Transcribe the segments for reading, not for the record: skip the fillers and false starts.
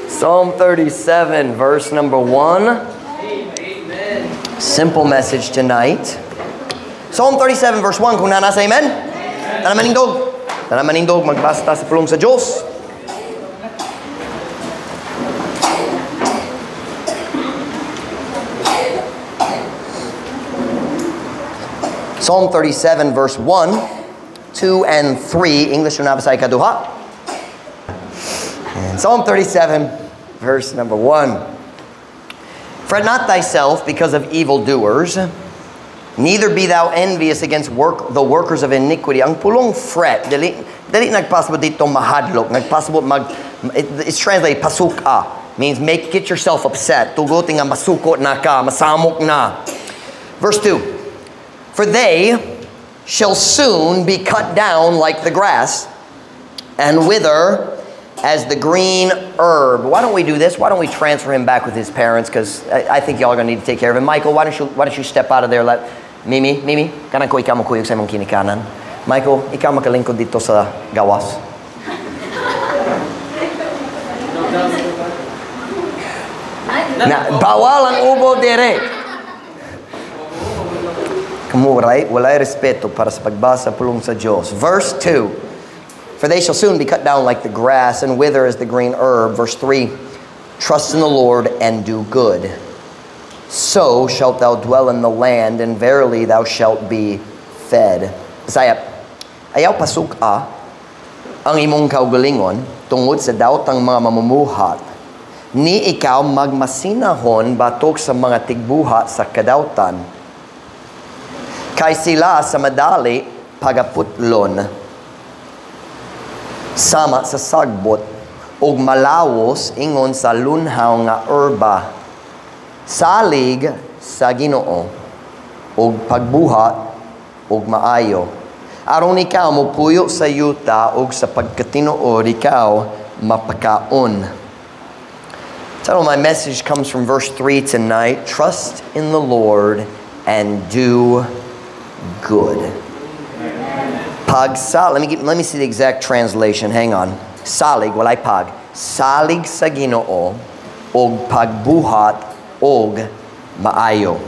Psalm 37, verse number 1. Amen. Simple message tonight. Psalm 37, verse 1. Kung nasa amen? Tanang manindog. Tanang manindog, magbasta sa pulong sa Diyos. Psalm 37, verse 1, 2, and 3. English na nabasay kaduha. And Psalm 37, verse number 1. Fret not thyself because of evildoers, neither be thou envious against the workers of iniquity. Ang pulong fret, dali nagpasabot dito mahadlok. Nagpasabot it's translated pasuka. Means get yourself upset. Tuguting nga masuko na ka, masamok na. Verse 2. For they shall soon be cut down like the grass, and wither as the green herb. Why don't we do this? Why don't we transfer him back with his parents? Because I think y'all are going to need to take care of him. Michael, why don't you step out of there? Let Mimi, kanang ko ikaw makuyog sa imong kinikanan. Michael, ikaw makalingkod dito sa gawas. Bawal ang ubo dire. Kamuray, walay respeto para sa pagbasa pulong sa Diyos. Verse 2. For they shall soon be cut down like the grass and wither as the green herb. Verse 3, trust in the Lord and do good. So shalt thou dwell in the land, and verily thou shalt be fed. Bisaya, ayaw pasuka ang imong kaugalingon tungod sa daotang mga mamumuhat. Ni ikaw magmasinahon batok sa mga tigbuhat sa kadautan. Kay sila sa madali pagaputlon. Sama sa sagbot ug malawos ingon sa lunhaw nga herba. Salig sa Ginoo ug pagbuhat ug maayo. Aron ikaw mopuyo sa yuta ug sa pagkatinuod ikaw mapakaon. So my message comes from verse 3 tonight. Trust in the Lord and do good. Let me see the exact translation. Hang on. Salig, walay pag. Salig sa Ginoo og pagbuhat og maayo.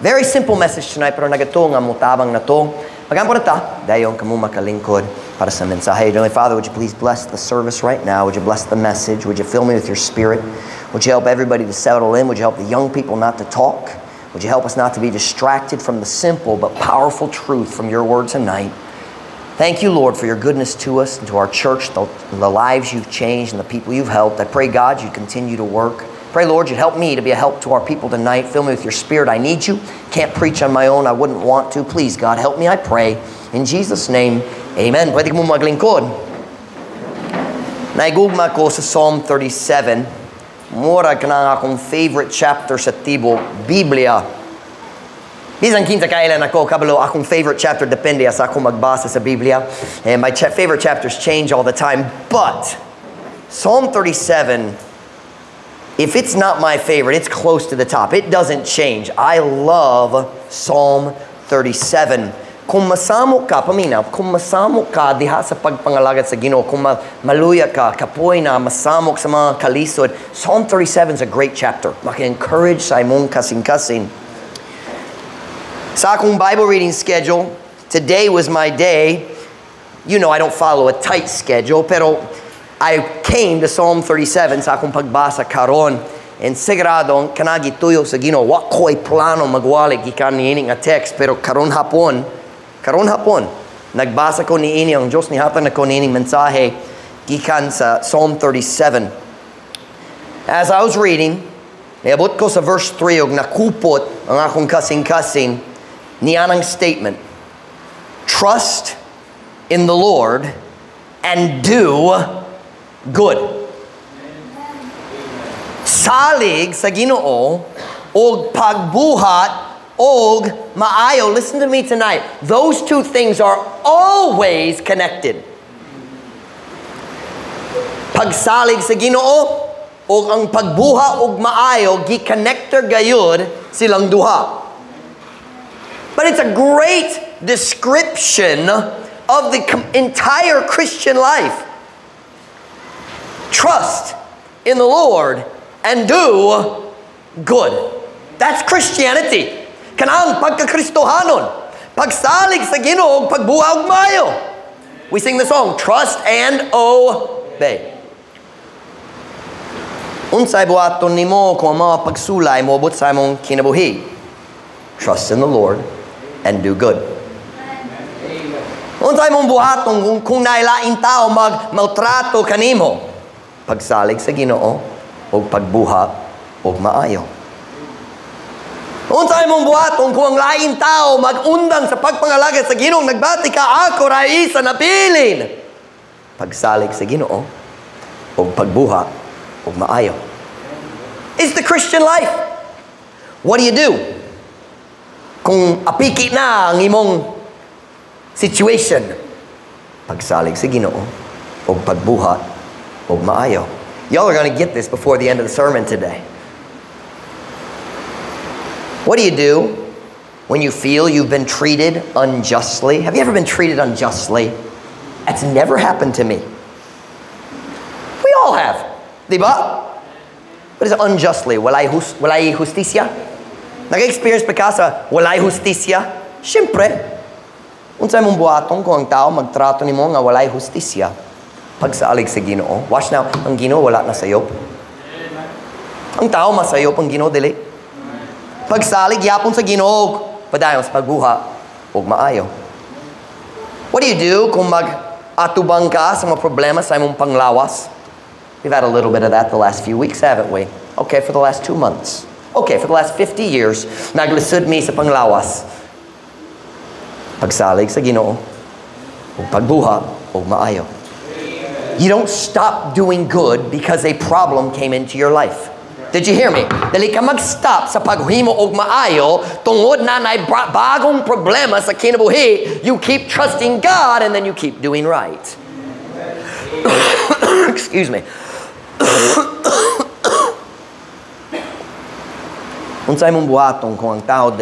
Very simple message tonight, pero nagato nga mutabang na to. Pagampo na ta, dayon kamo makalingkod para sa mensahe. Heavenly Father, would you please bless the service right now? Would you bless the message? Would you fill me with your spirit? Would you help everybody to settle in? Would you help the young people not to talk? Would you help us not to be distracted from the simple but powerful truth from your word tonight? Thank you, Lord, for your goodness to us and to our church, the lives you've changed and the people you've helped. I pray, God, you'd continue to work. Pray, Lord, you'd help me to be a help to our people tonight. Fill me with your spirit. I need you. Can't preach on my own. I wouldn't want to. Please, God, help me, I pray. In Jesus' name, amen. Pwede ko mo maglingkod. Naigugma ko sa Psalm 37. Mura ka na akong favorite chapter sa tibo, Biblia. Bisan kinsa kailan ako, kabalo akong favorite chapter depende sa akong magbasa sa Biblia. And my favorite chapters change all the time. But Psalm 37, if it's not my favorite, it's close to the top. It doesn't change. I love Psalm 37. Kung masamok ka, paminaw, kung masamok ka diha sa pagpangalagad sa Ginoo, kung maluya ka, kapoy na, masamok sa mga kalisod, Psalm 37 is a great chapter. Maki-encourage sa imong kasing-kasing. Sa akong Bible reading schedule, today was my day. You know I don't follow a tight schedule, pero I came to Psalm 37 sa akong pagbasa karon. And siguradong kanagi tuyo sa Ginoo, wa ko'y plano magwali gikan niini nga text, pero karon hapon, nagbasa ko niini ang Diyos ni hatan na ko niining mensahe gikan sa Psalm 37. As I was reading, niabot ko sa verse 3 og nakupot ang akong kasing-kasing niyanang statement. Trust in the Lord and do good. Salig sa Ginoo og pagbuhat og maayo. Listen to me tonight. Those two things are always connected. Pagsalig sa Ginoo og ang pagbuha og maayo gi-connector gayud silang duha. But it's a great description of the entire Christian life. Trust in the Lord and do good. That's Christianity. Kanang pagkakristohanon. Pagsalig sa Ginoo, pagbuhaw mayo. We sing the song, trust and obey. Unsay buhaton nimo kung mga pagsulay moabot sa imong kinabuhi. Trust in the Lord and do good. Unsay mong buhaton kung nailaing tao maltrato kanimo. Pagsalig sa Ginoo o pagbuha o maayo. Unsay mong buhaton kung ang laing tao magundang sa pagpangalagad sa Ginoo, nagbati ka ako rai sa napilin. Pagsalig sa Ginoo o pagbuha o maayo. It's the Christian life. What do you do kung apiki na ang imong situation? Pagsalig sa Ginoo o pagbuha o maayo. Y'all are going to get this before the end of the sermon today. What do you do when you feel you've been treated unjustly? Have you ever been treated unjustly? That's never happened to me. We all have. Diba? What is unjustly? Walay justisya? Nag-experience pa ka sa walay justisya? Siyempre. Unsay mong buhaton kung ang tao magtrato nimo nga walay justisya? Pagsalig sa Ginoo. Watch now, ang Ginoo wala na sayop. Ang tao masayop, ang Ginoo dili. Pagsalig yapon sa Ginoo, padayon sa pagbuha ug maayo. What do you do kung mag-atubang ka sa mga problema sa imong panglawas? We've had a little bit of that the last few weeks, haven't we? Okay, for the last 2 months. Okay, for the last 50 years, naglisod mi sa panglawas. Pagsalig sa Ginoo ug pagbuha ug maayo. You don't stop doing good because a problem came into your life. Did you hear me? Dali ka mag-stop sa paghimo og maayo tungod na nay bagong problema sa kinabuhi. You keep trusting God and then you keep doing right. Excuse me. Unsay mong buhaton kung ang tao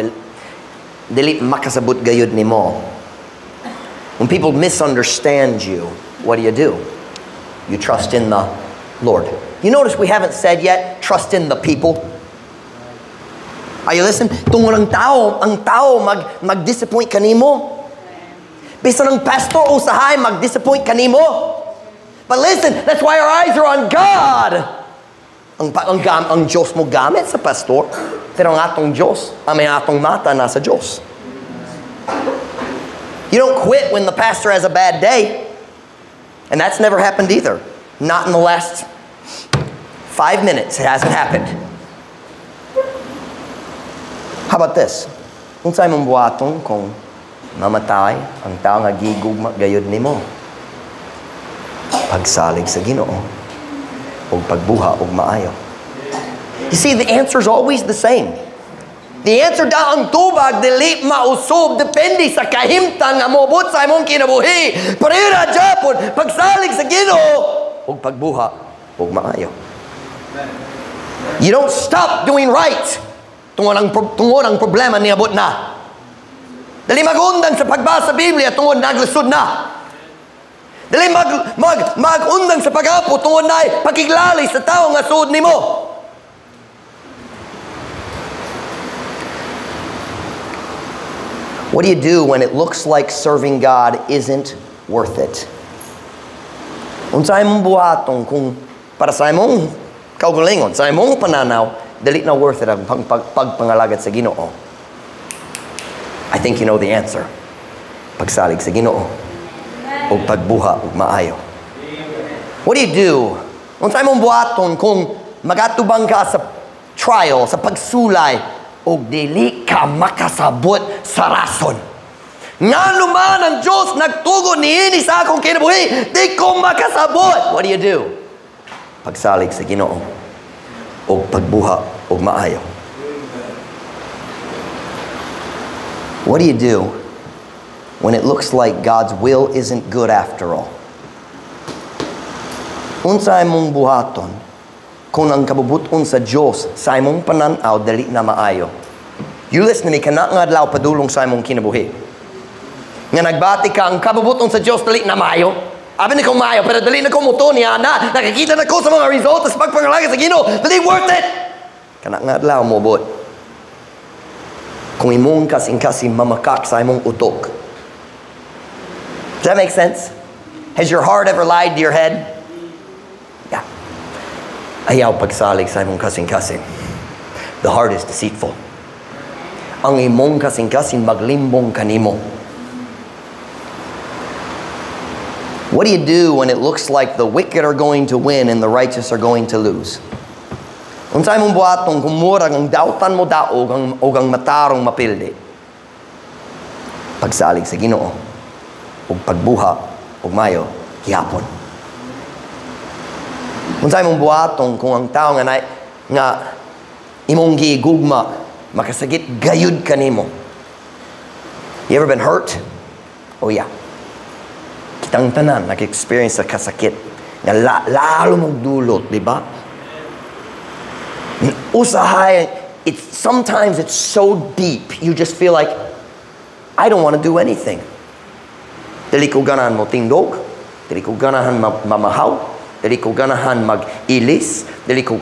dili makasabot gayud nimo? When people misunderstand you, what do? You trust in the Lord. You notice we haven't said yet, trust in the people. Are you listening? Tungod ang tao mag-disappoint kanimo. Bisan ang pastor o sahay mag-disappoint kanimo. But listen, that's why our eyes are on God. Ang Diyos mo gamit sa pastor, pero ang atong Diyos, ang may atong mata nasa Diyos. You don't quit when the pastor has a bad day. And that's never happened either. Not in the last 5 minutes. It hasn't happened. How about this? Unsay mong buhaton kung mamatay ang tao nga gigugma gayud nimo? Pagsalig sa Ginoo o pagbuha og maayo. You see, the answer is always the same. The answer da ang tubag dili mausob depende sa kahimtang nga moabot sa imong kinabuhi. Parira japon pagsalig sa Ginoo ug pagbuha ug maayo. You don't stop doing right tungod ang problema niabot na. Dali magundang sa pagbasa sa Biblia tungod naglisod na. Dali magundang sa pag-apo tungod na pakiglali sa tao nga suod nimo. What do you do when it looks like serving God isn't worth it? Unsay mong buhaton kung para sa imong kaugalingon, sa imong pananaw, dili na worth it ang pagpangalagad sa Ginoo? I think you know the answer. Pagsalig sa Ginoo o pagbuha ug maayo. What do you do? Unsay mong buhaton kung magatubang ka sa trial, sa pagsulay, o dili ka makasabot sa rason? Nga luman ang Diyos nagtugo niini sa akong kinabuhi, di ko makasabot. What do? Pagsalig sa Ginoo o pagbuha o maayo. What do you do when it looks like God's will isn't good after all? Unsay mong buhaton kung ang kabubuton sa Diyos sa imong pananaw dali na maayo? You listen to me, kana nga adlaw padulong sa imong kinabuhi. Nga nagbati ka ang kabubuton sa Diyos dali na maayo. Abi na ko maayo, pero dali na ko muto niya na. Nakikita na ko sa mga results sa pagpangalagad sa Ginoo. But they worth it. Kana nga adlaw mo bot. Kung imong kasing-kasing mamakak sa imong utok. Does that make sense? Has your heart ever lied to your head? Yeah. Ayaw pagsalig sa imong kasing-kasing. The heart is deceitful. Ang imong kasing-kasing maglimbong kanimo. What do you do when it looks like the wicked are going to win and the righteous are going to lose? Unsay mong buhaton kung murag ang dautan mo daog o ang matarong mapildi? Pagsalig sa Ginoo ug pagbuha ug mayo gihapon. Unsay mong buhaton kung ang tao nga imong gigugma makasagit gayud kanimo? You ever been hurt? Oh yeah. Kitang tanan nag-experience sa kasakit nga lalo mong dulot, di ba? Usahay, sometimes it's so deep, you just feel like, I don't want to do anything. Dili ko ganahan mo tindog, dili ko ganahan mamahaw, dili ko ganahan mag-ilis, dili ko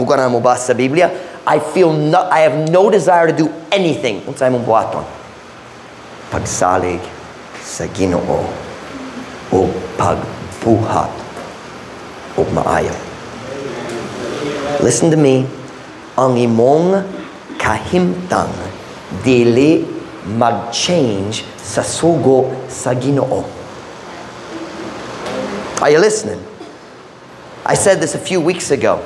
ganahan mo basa sa Biblia. I have no desire to do anything. Unsay mong buhaton? Pagsalig sa Ginoo o pagbuhat o maayo. Listen to me. Ang imong kahimtang dili mag-change sa sugo sa Ginoo. Are you listening? I said this a few weeks ago.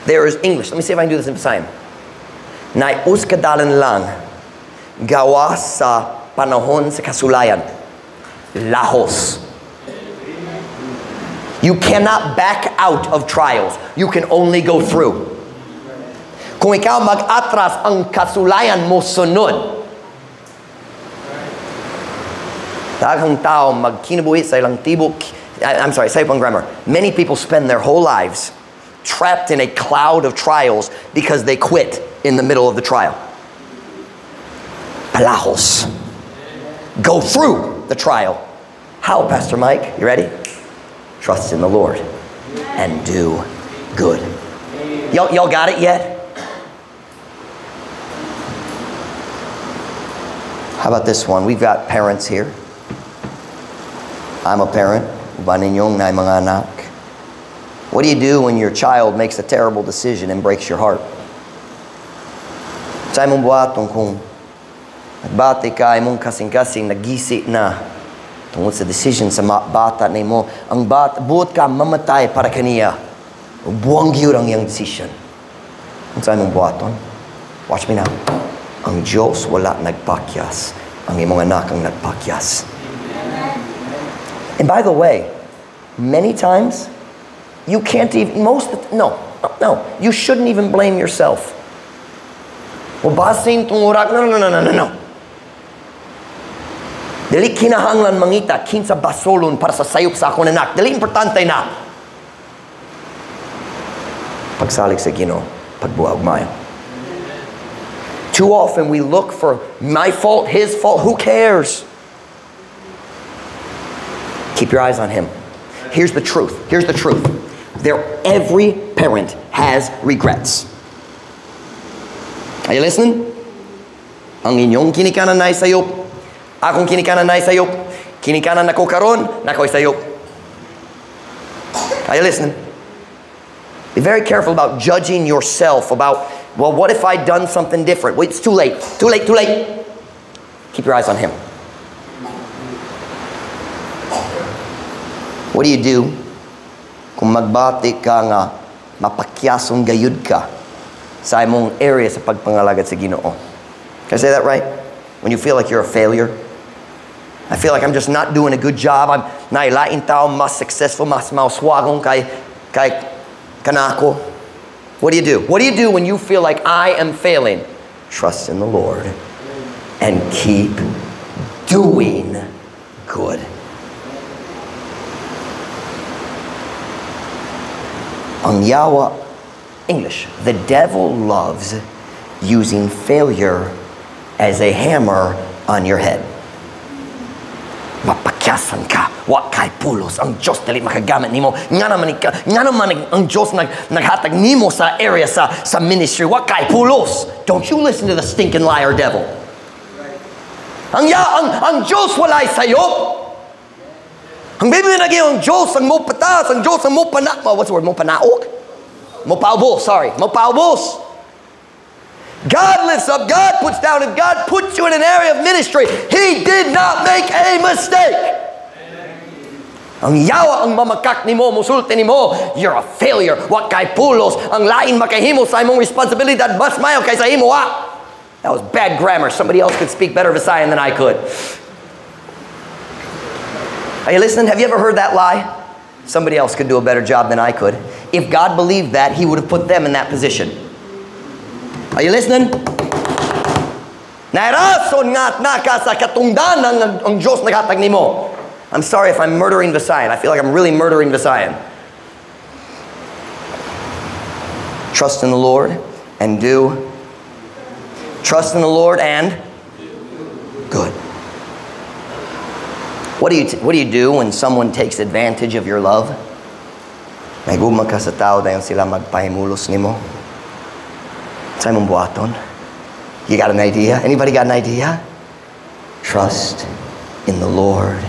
There is English. Let me see if I can do this in Pasayam. Naius kadalan lang gawa sa panahon sa kasulayan. Lahos. You cannot back out of trials. You can only go through. Kung ikaw mag-atras, ang kasulayan mo sunod. Daghang tao magkinabuhi sa ilang tibok. I'm sorry, sa ibang grammar. Many people spend their whole lives trapped in a cloud of trials because they quit in the middle of the trial. Palahos. Go through the trial. How, Pastor Mike? You ready? Trust in the Lord and do good. Y'all got it yet? How about this one? We've got parents here. I'm a parent. Uban ninyong na mga anak. What do you do when your child makes a terrible decision and breaks your heart? Sa imong buhaton kung nagbati ka, imong kasing-kasing nagisi na tungod sa decision sa bata na mo, ang bata, buot ka mamatay para kaniya. Buwang gyud ang iyang decision. Sa imong buhaton? Watch me now. Ang Diyos wala nagpakyas. Ang imong anak ang nagpakyas. And by the way, many times, you can't even, no, you shouldn't even blame yourself. O basin tungurak, no. Dili kinahanglan mangita, kinsa basolon para sa sayop sa akong anak. Dili importante na. Pagsalig sa Ginoo, pagbuhag mayo. Too often we look for my fault, his fault, who cares? Keep your eyes on him. Here's the truth. Every parent has regrets. Are you listening? Ang inyong kinikanan na isayop, akong kinikanan na isayop, kinikanan na ko karon, na ko isayop. Are you listening? Be very careful about judging yourself about, well, what if I'd done something different? Wait, it's too late. Too late. Keep your eyes on him. What do you do kung magbati ka nga mapakyasong gayud ka sa imong area sa pagpangalagad sa Ginoo? Can I say that right? When you feel like you're a failure? I feel like I'm just not doing a good job. I'm nailain tao mas successful, mas mauswagong kay kanako. What do you do? What do you do when you feel like I am failing? Trust in the Lord and keep doing good. Ang yawa, English, the devil loves using failure as a hammer on your head. Mapakyasan ka, Wa kay pulos ang Diyos dali makagamit nimo. Nga naman ang Diyos naghatag nimo sa area sa ministry. Wa kay pulos. Don't you listen to the stinking liar devil. Ang Diyos walay sayop. Ang Biblia ang Diyos ang mo patas, ang Diyos ang mo what's the word? Mo panaok? Mo paubos, sorry. Mo paubos. God lifts up, God puts down. If God puts you in an area of ministry, He did not make a mistake. Ang yawa ang mamakak nimo, musulti nimo, you're a failure. Wa kay pulos, ang lain makahimo sa imong responsibilidad mas mayo kaysa imo wa. That was bad grammar. Somebody else could speak better Visayan than I could. Are you listening? Have you ever heard that lie? Somebody else could do a better job than I could. If God believed that, He would have put them in that position. Are you listening? Nairason nga naka sa katungdanan ang Diyos naghatag nimo. I'm sorry if I'm murdering Visayan. I feel like I'm really murdering Visayan. Trust in the Lord and do. Trust in the Lord and good. What do you do when someone takes advantage of your love? May gumag ka sa tao dayon sila magpahimulos nimo. Sa imong buhaton. You got an idea? Anybody got an idea? Trust in the Lord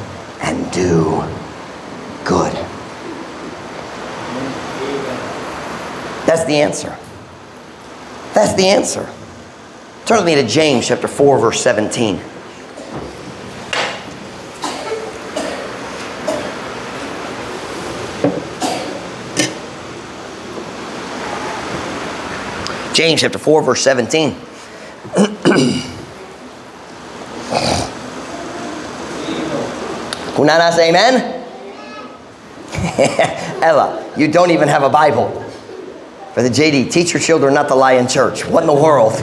and do good. That's the answer. That's the answer. Turn with me to James chapter 4 verse 17. James chapter 4 verse 17. Kunana say amen? Ella, you don't even have a Bible. Brother JD, teach your children not to lie in church. What in the world?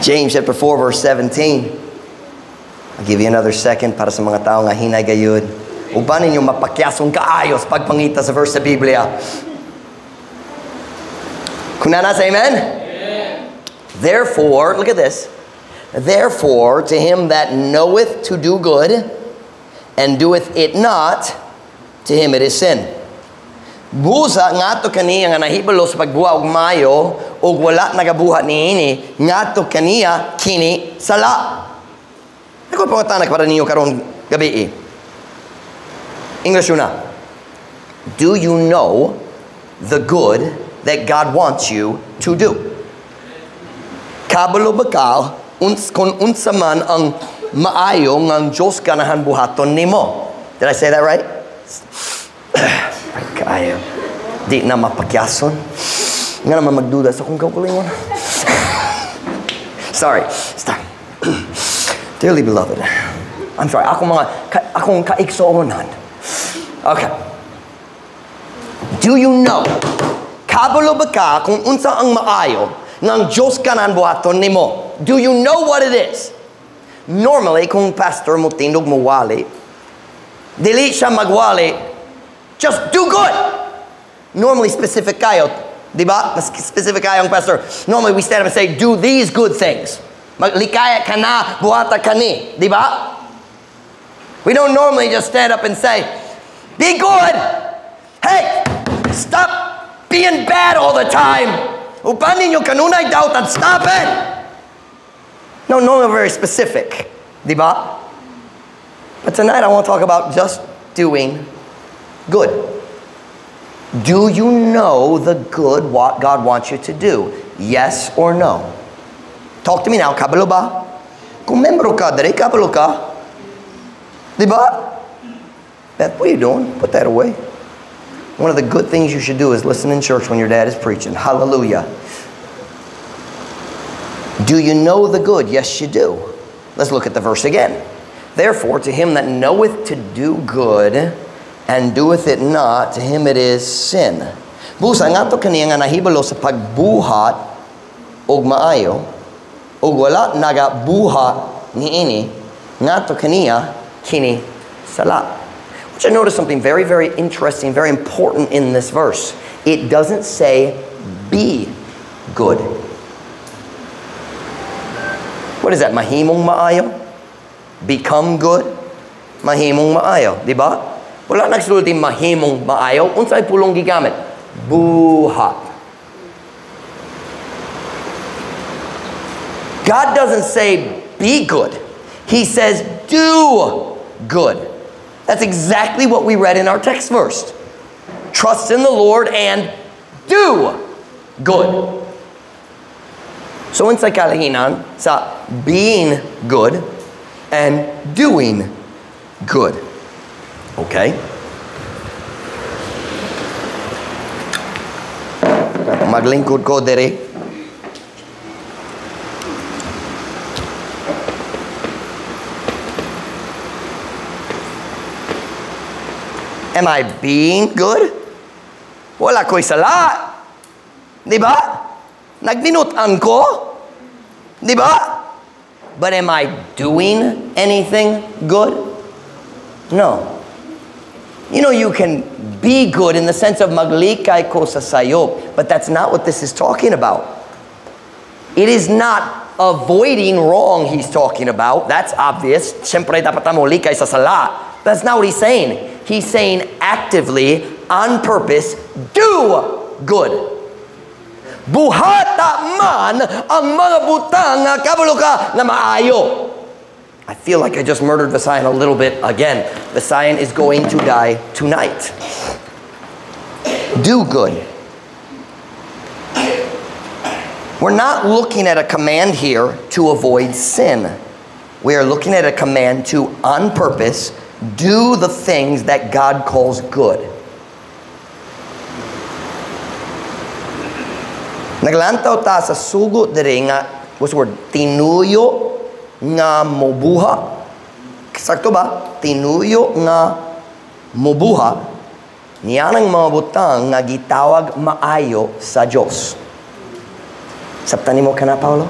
James chapter 4 verse 17. I'll give you another second para sa mga tao nga hinay gayud. Uban ninyo mapakyasong kaayos pagpangita sa verse sa Biblia. Kunana say amen? Amen? Therefore, look at this. Therefore, to him that knoweth to do good, and doeth it not, to him it is sin. Busa ngato kaniya nga nahibalo sa pagbuha og mayo, og wala nagabuhat niini, ngato kaniya kini sala. Ako pangutanak para ninyo karon gabi. English una. Do you know the good that God wants you to do? Kabalo bakal kun unsa man ang maayo ng Diyos ganahan buhaton nimo. Did I say that right? Kaya di na mapakyason. Nga naman magduda sa kung kaukulingon. Sorry. Stop. Dearly beloved, I'm sorry. Akong kaiksoonan. Okay. Do you know? Kabalo ba ka kung unsa ang maayo ng Diyos kanan buhaton nimo? Do you know what it is? Normally, kung pastor mo tindog mo wali, dili siya magwali, just do good. Normally, specific kayo. Diba? Mas specific kayo ang pastor. Normally, we stand up and say, do these good things. Maglikaya ka na, buhata ka ni. Diba? We don't normally just stand up and say, be good. Hey, stop being bad all the time. Upan ninyo kanunay doubt and stop it. No, we're very specific. Diba? But tonight I want to talk about just doing good. Do you know the good what God wants you to do? Yes or no? Talk to me now. Kabalo ba? Kung membro ka, dali kabalo ka. Diba? Beth, what are you doing? Put that away. One of the good things you should do is listen in church when your dad is preaching. Hallelujah. Do you know the good? Yes, you do. Let's look at the verse again. Therefore, to him that knoweth to do good and doeth it not, to him it is sin. Busa nga to kaniya nga nahibalo sa pagbuhat og maayo, og wala nagabuhat niini, nga to kaniya kini sala. I want you to notice something very, very interesting, very important in this verse. It doesn't say be good. What is that? Mahimong maayo? Become good? mahimong maayo, di ba? Wala nagsulti mahimong maayo. Unsay pulong gigamit? Buhat. God doesn't say be good. He says do good. That's exactly what we read in our text verse. Trust in the Lord and do good. So unsay kalahinan sa being good and doing good. Okay? Maglingkod ko dere. Am I being good? Wala ko'y sala. Di ba? Nagminutan ko. Di ba? But am I doing anything good? No. You know, you can be good in the sense of maglikay ko sa sayop, but that's not what this is talking about. It is not avoiding wrong he's talking about. That's obvious. Siyempre, dapat mo likay sa sala. That's not what he's saying. He's saying actively, on purpose, do good. Buhata man ang mga butang nga kabalo ka na maayo. I feel like I just murdered Visayan a little bit again. Visayan is going to die tonight. Do good. We're not looking at a command here to avoid sin. We are looking at a command to, on purpose, do the things that God calls good. Naglantaw ta sa sugo diri nga, what's the word? Tinuyo nga mobuha. Sakto ba? Tinuyo nga mobuha. Niyan ang mga butang nga gitawag maayo sa Diyos. Sabtan mo ka na, Paulo?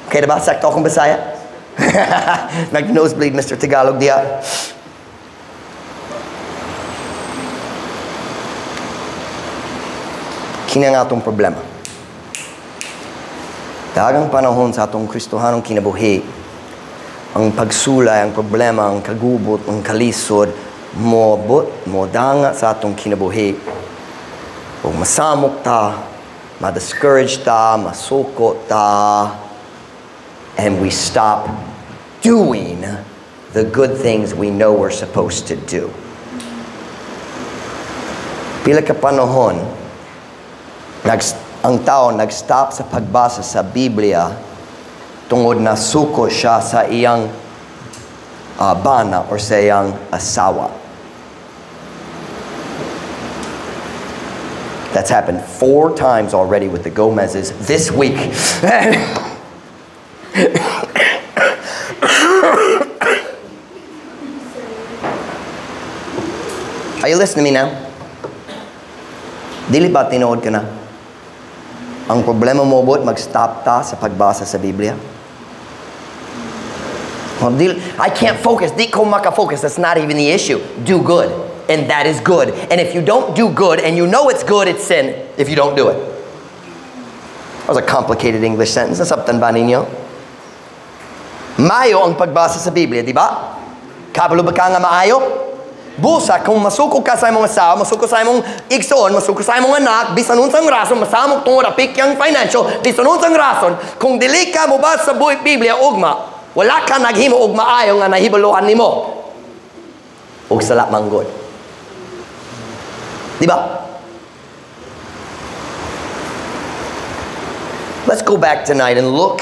Okay diba? Sakto akong Bisaya? Nag-nosebleed, Mr. Tagalog diya. Kina nga itong problema. Dagang panahon sa atong Kristohanong kinabuhi, ang pagsulay, ang problema, ang kagubot, ang kalisod, mo danga sa atong kinabuhi. O masamok ta, ma-discourage ta, masuko ta, and we stop doing the good things we know we're supposed to do. Pila ka panahon, ang tao nag-stop sa pagbasa sa Biblia tungod na suko siya sa iyang bana or sa iyang asawa. That's happened 4 times already with the Gomez's this week. Are you listening to me now? Dili ba tinood ka na? Ang problema mo ba mag-stop ta sa pagbasa sa Biblia? I can't focus. Di ko maka-focus. That's not even the issue. Do good. And that is good. And if you don't do good and you know it's good, it's sin if you don't do it. That was a complicated English sentence. Nasabtan ba ninyo? Maayo ang pagbasa sa Biblia, di ba? Kabalo ba ka nga maayo? Busa, kung masuko ka sa imong asawa, masuko sa imong igsoon, masuko sa imong anak, bisan unsang rason, masamok tungod apik yang financial, bisan unsang rason, kung dili ka mo ba sa buhik Biblia, ugma, wala ka naghimo og maayo nga nahibaluhan nimo. Og sala manggod. Di ba? Let's go back tonight and look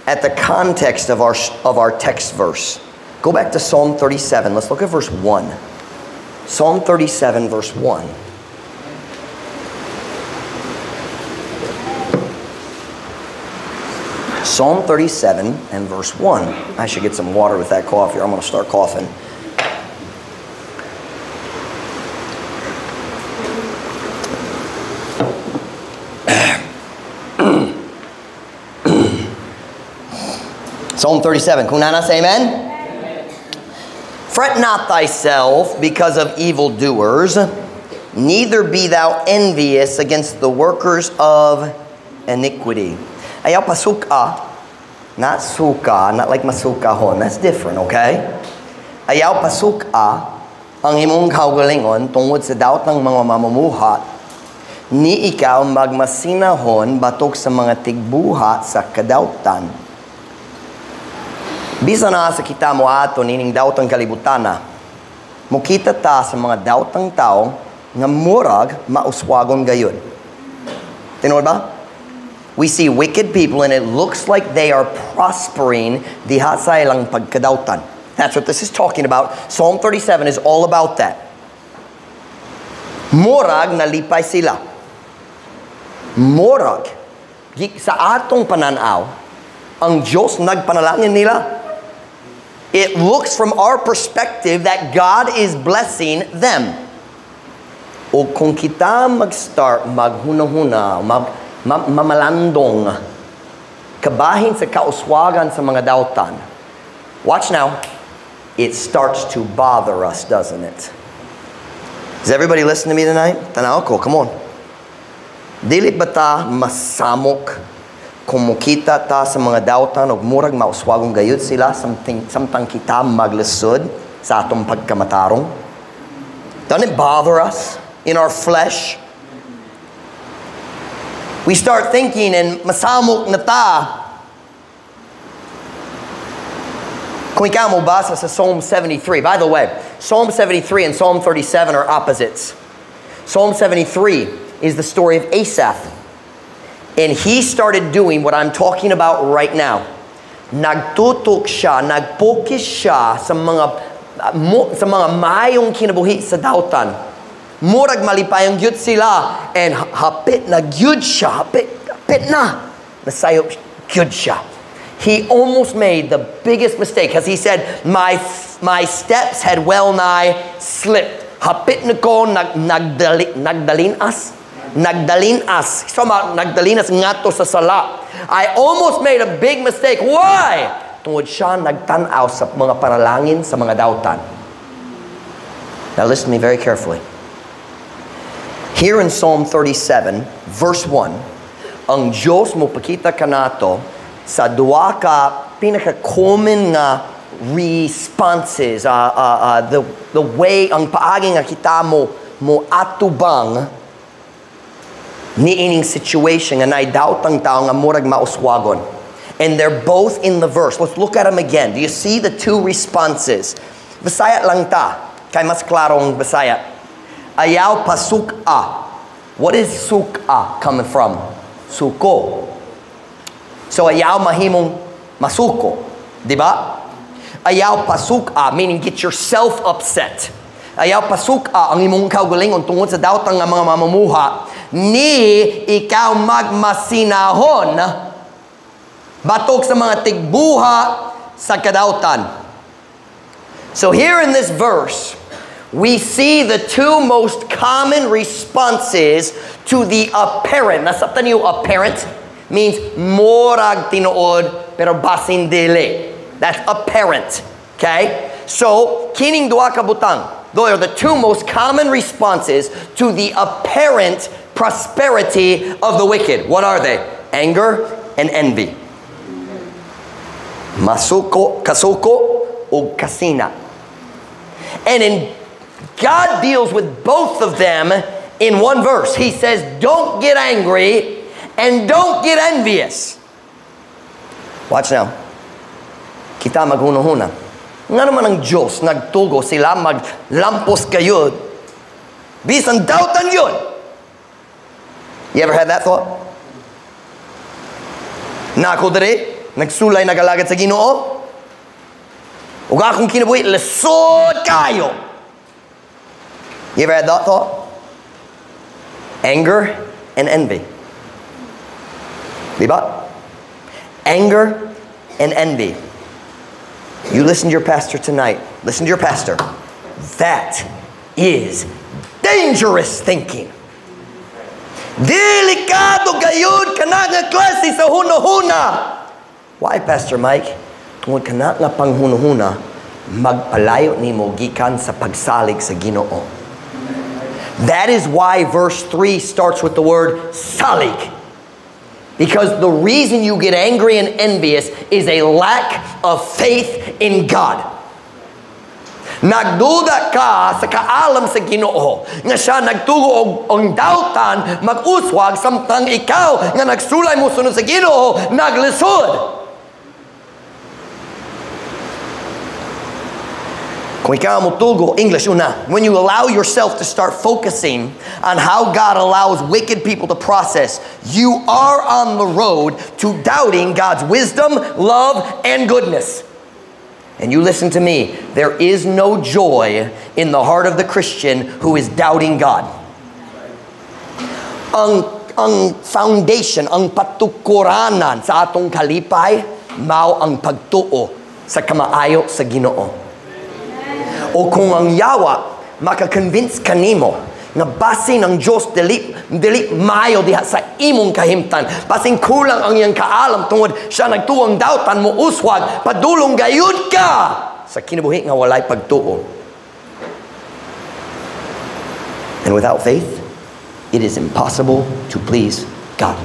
at the context of our text verse. Go back to Psalm 37. Let's look at verse 1. Psalm 37, verse 1. Psalm 37 and verse 1. I should get some water with that cough here. I'm going to start coughing. Psalm 37. Kunana, say amen? Fret not thyself because of evildoers, neither be thou envious against the workers of iniquity. Ayaw pasuka, not suka, not like masukahon. That's different, okay? Ayaw pasuk-a ang imong kaugalingon tungod sa daot ng mga mamumuhat, ni ikaw magmasinahon batok sa mga tigbuhat sa kadautan. Bisan na sa kita mo ato nining daotang kalibutana, mukita ta sa mga daotang tao nga murag mauswagon gayon. Tinod ba? We see wicked people and it looks like they are prospering diha sa ilang pagkadautan. That's what this is talking about. Psalm 37 is all about that. Murag nalipay sila. Murag. Sa atong pananaw, ang Diyos nagpanalangin nila. It looks from our perspective that God is blessing them. O kung kita mag-start, maghuna-huna, mamalandong, kabahin sa kauswagan sa mga dautan, watch now. It starts to bother us, doesn't it? Does everybody listen to me tonight? Tanaw ko, come on. Dili ba ta masamok kung mukita ta sa mga dautan o murag mauswagong gayud sila samtang kita maglisod sa atong pagkamatarong? Doesn't it bother us in our flesh? We start thinking and masamok na ta. Kung ikaw mo basa sa Psalm 73. By the way, Psalm 73 and Psalm 37 are opposites. Psalm 73 is the story of Asaph. And he started doing what I'm talking about right now. Nagtutok siya, nagfocus siya sa mga mayong kinabuhi sa dautan. Murag malipayang gyud sila and hapit na gyud siya, hapit na. Nasayop gyud siya. He almost made the biggest mistake because he said, my steps had well nigh slipped. Hapit na ko nagdalin as. So nagdalin as ngato sa sala. I almost made a big mistake. Why? Tungod siya nagtanaw sa mga panalangin sa mga dautan. Now listen to me very carefully. Here in Psalm 37, verse 1, ang Diyos mo pakita kanato sa duwa ka pinaka-common nga responses, the way, ang paagi nga kita mo atubang ni ining situation nga naidoubt ang tao nga murag mauswagon. And they're both in the verse. Let's look at them again. Do you see the two responses? Bisaya lang ta, kay mas klaro ang Bisaya. Ayaw pasuk-a. What is suk-a coming from? Suko. So ayaw mahimong masuko, di ba? Ayaw pasuk-a, meaning get yourself upset. Ayaw pasuk-a ang imong kaugalingon tungod sa daotang nga mga mamumuha, ni ikaw magmasinahon batok sa mga tigbuha sa kadautan. So here in this verse, we see the two most common responses to the apparent. Nasabtan niyo apparent? Means morag tinuod pero basin dili. That's apparent. Okay? So, kining duha ka butang. Those are the two most common responses to the apparent prosperity of the wicked. What are they? Anger and envy. Kasuko o kasina. And God deals with both of them in one verse. He says, don't get angry and don't get envious. Watch now. Kita maghuna-huna. Nga naman ang Diyos, nagtugo sila, maglampos kayo. Bisan dautan yun. You ever had that thought? Na ako dere, nagsulay nagalagad sa Ginoo. Ug akong kinabuhi, lesod kayo. You ever had that thought? Anger and envy. Diba? Anger and envy. You listen to your pastor tonight. Listen to your pastor. That is dangerous thinking. Delikado gayud kana nga klase sa hunahuna. Why, Pastor Mike? Tungod kana nga panghunahuna, magpalayo nimo gikan sa pagsalig sa Ginoo. That is why verse 3 starts with the word salig. Because the reason you get angry and envious is a lack of faith in God. Nagduda ka sa kaalam sa Ginoo nga siya nagtugo og dautan mag-uswag samtang ikaw nga nagsulay mo sunod sa Ginoo naglisod. Kung ikaw mo tugo, English una, when you allow yourself to start focusing on how God allows wicked people to process, you are on the road to doubting God's wisdom, love, and goodness. And you listen to me, there is no joy in the heart of the Christian who is doubting God. Ang foundation, ang patukuranan sa atong kalipay, mao ang pagtuo sa kamaayo sa Ginoo. O kung ang yawa maka-convince kanimo na basin ang Diyos dili maayo diha sa imong kahimtan, basin kulang ang iyang kaalam tungod siya nagtuong dautan mo uswag padulong gayud ka sa kinabuhi nga walay pagtuo. And without faith, it is impossible to please God.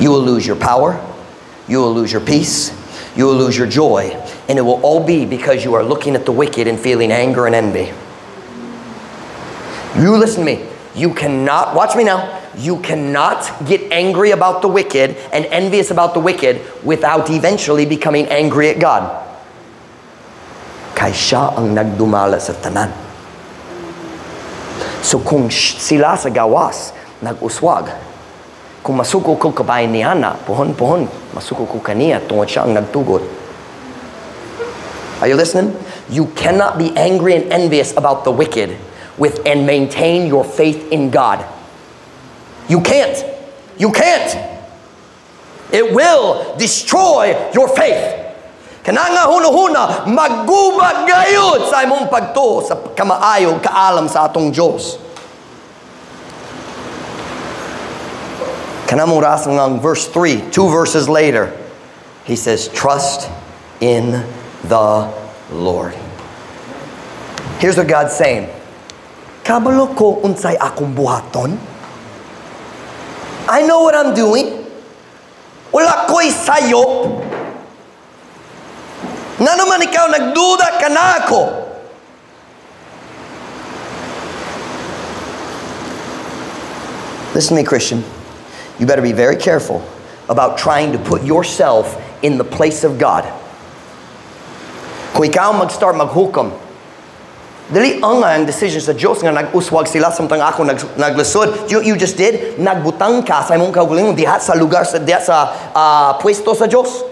You will lose your power, you will lose your peace, you will lose your joy, and it will all be because you are looking at the wicked and feeling anger and envy. You listen to me. You cannot, watch me now, you cannot get angry about the wicked and envious about the wicked without eventually becoming angry at God. Kaya siya ang nagdumala sa tanan. So kung sila sa gawas nag-uswag, kung masuko ko kabayan niya na, pohon, masuko ko kaniya tungod siya ang nagtugot. Are you listening? You cannot be angry and envious about the wicked and maintain your faith in God. You can't. You can't. It will destroy your faith. Kananga hunahuna, maggubag gayud sa imong pagtuo sa kamaayo, kaalam sa atong Diyos. Kanamong rasang ang verse 3, 2 verses later, he says, trust in the Lord. Here's what God's saying. Kabalo ko unsay akong buhaton. I know what I'm doing. Wala ko'y sayop. Nga naman ikaw nagduda ka na ako. Listen to me, Christian. You better be very careful about trying to put yourself in the place of God. Kung ikaw mag-start maghukam, dili ang decision sa Diyos nga nag-uswag sila samtang ako naglisod. You just did, nagbutang ka sa imong kaugalingon diha sa lugar, diha sa pwesto sa Diyos.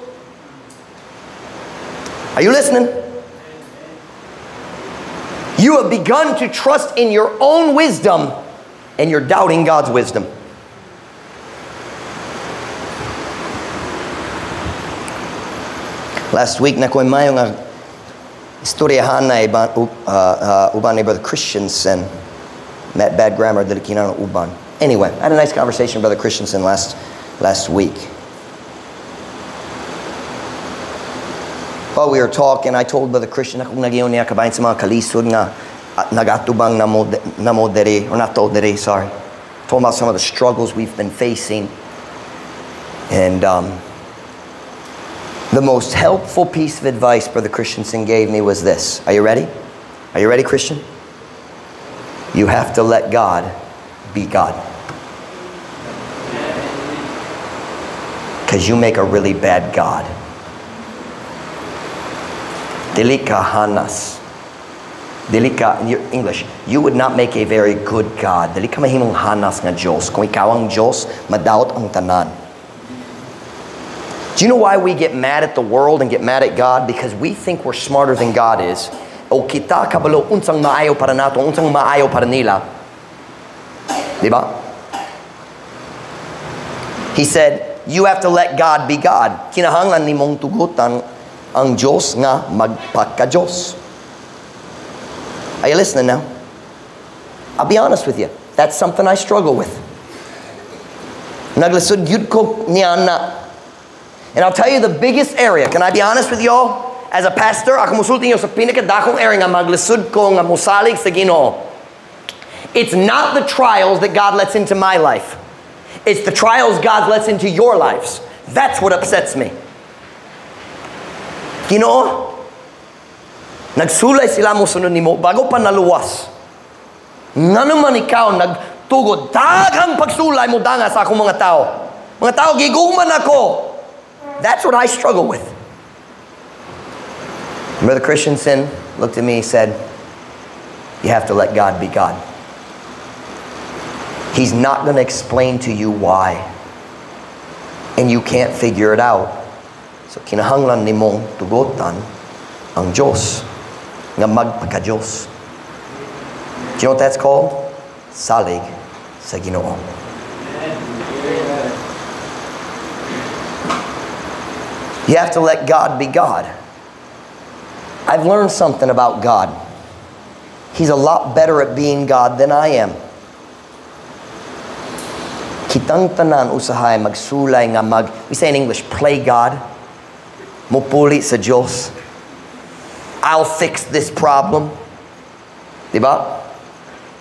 Are you listening? You have begun to trust in your own wisdom and you're doubting God's wisdom. Last week, nakuha mayo nga istoryahan na uban ni Brother Christensen. Met bad grammar, dili kinahanglan uban. Anyway, I had a nice conversation with Brother Christensen last week. While we were talking, I told Brother Christian, akong nagyon niya kabayan sa mga kalisod nga nagatubang na modere, or not modere, sorry. Told about some of the struggles we've been facing. And the most helpful piece of advice Brother Christensen gave me was this. Are you ready? Are you ready, Christian? You have to let God be God. Because you make a really bad God. Dili ka hanas. Dili ka, in English, you would not make a very good God. Dili ka mahimong hanas nga Diyos. Kung ikaw ang Diyos, madawat ang tanan. Do you know why we get mad at the world and get mad at God? Because we think we're smarter than God is. O kita kabalo unsang maayo para nato, unsang maayo para nila. Diba? He said, you have to let God be God. Kinahanglan nimong tugutan ang Diyos nga magpaka-Diyos. Are you listening now? I'll be honest with you. That's something I struggle with. Naglisod yun ko niya na. And I'll tell you the biggest area. Can I be honest with y'all? As a pastor, ako musulti niyo sa pinakadakong area nga maglisod ko nga musalig sa Ginoo. It's not the trials that God lets into my life. It's the trials God lets into your lives. That's what upsets me. Ginoo, Nagsulay sila mo sunod nimo bago pa naluwas. Nga naman ikaw nagtugod daghang pagsulay mo danga sa akong mga tao. Mga tao giguman ako. That's what I struggle with. Brother Christensen looked at me and said, you have to let God be God. He's not going to explain to you why. And you can't figure it out. So kinahanglan nimong tugotan ang Diyos nga magpaka-Diyos. Do you know what that's called? Salig sa Ginoo. You have to let God be God. I've learned something about God. He's a lot better at being God than I am. Kitang tanan usahay magsulay nga we say in English, play God. Mupuli sa Diyos. I'll fix this problem. Diba?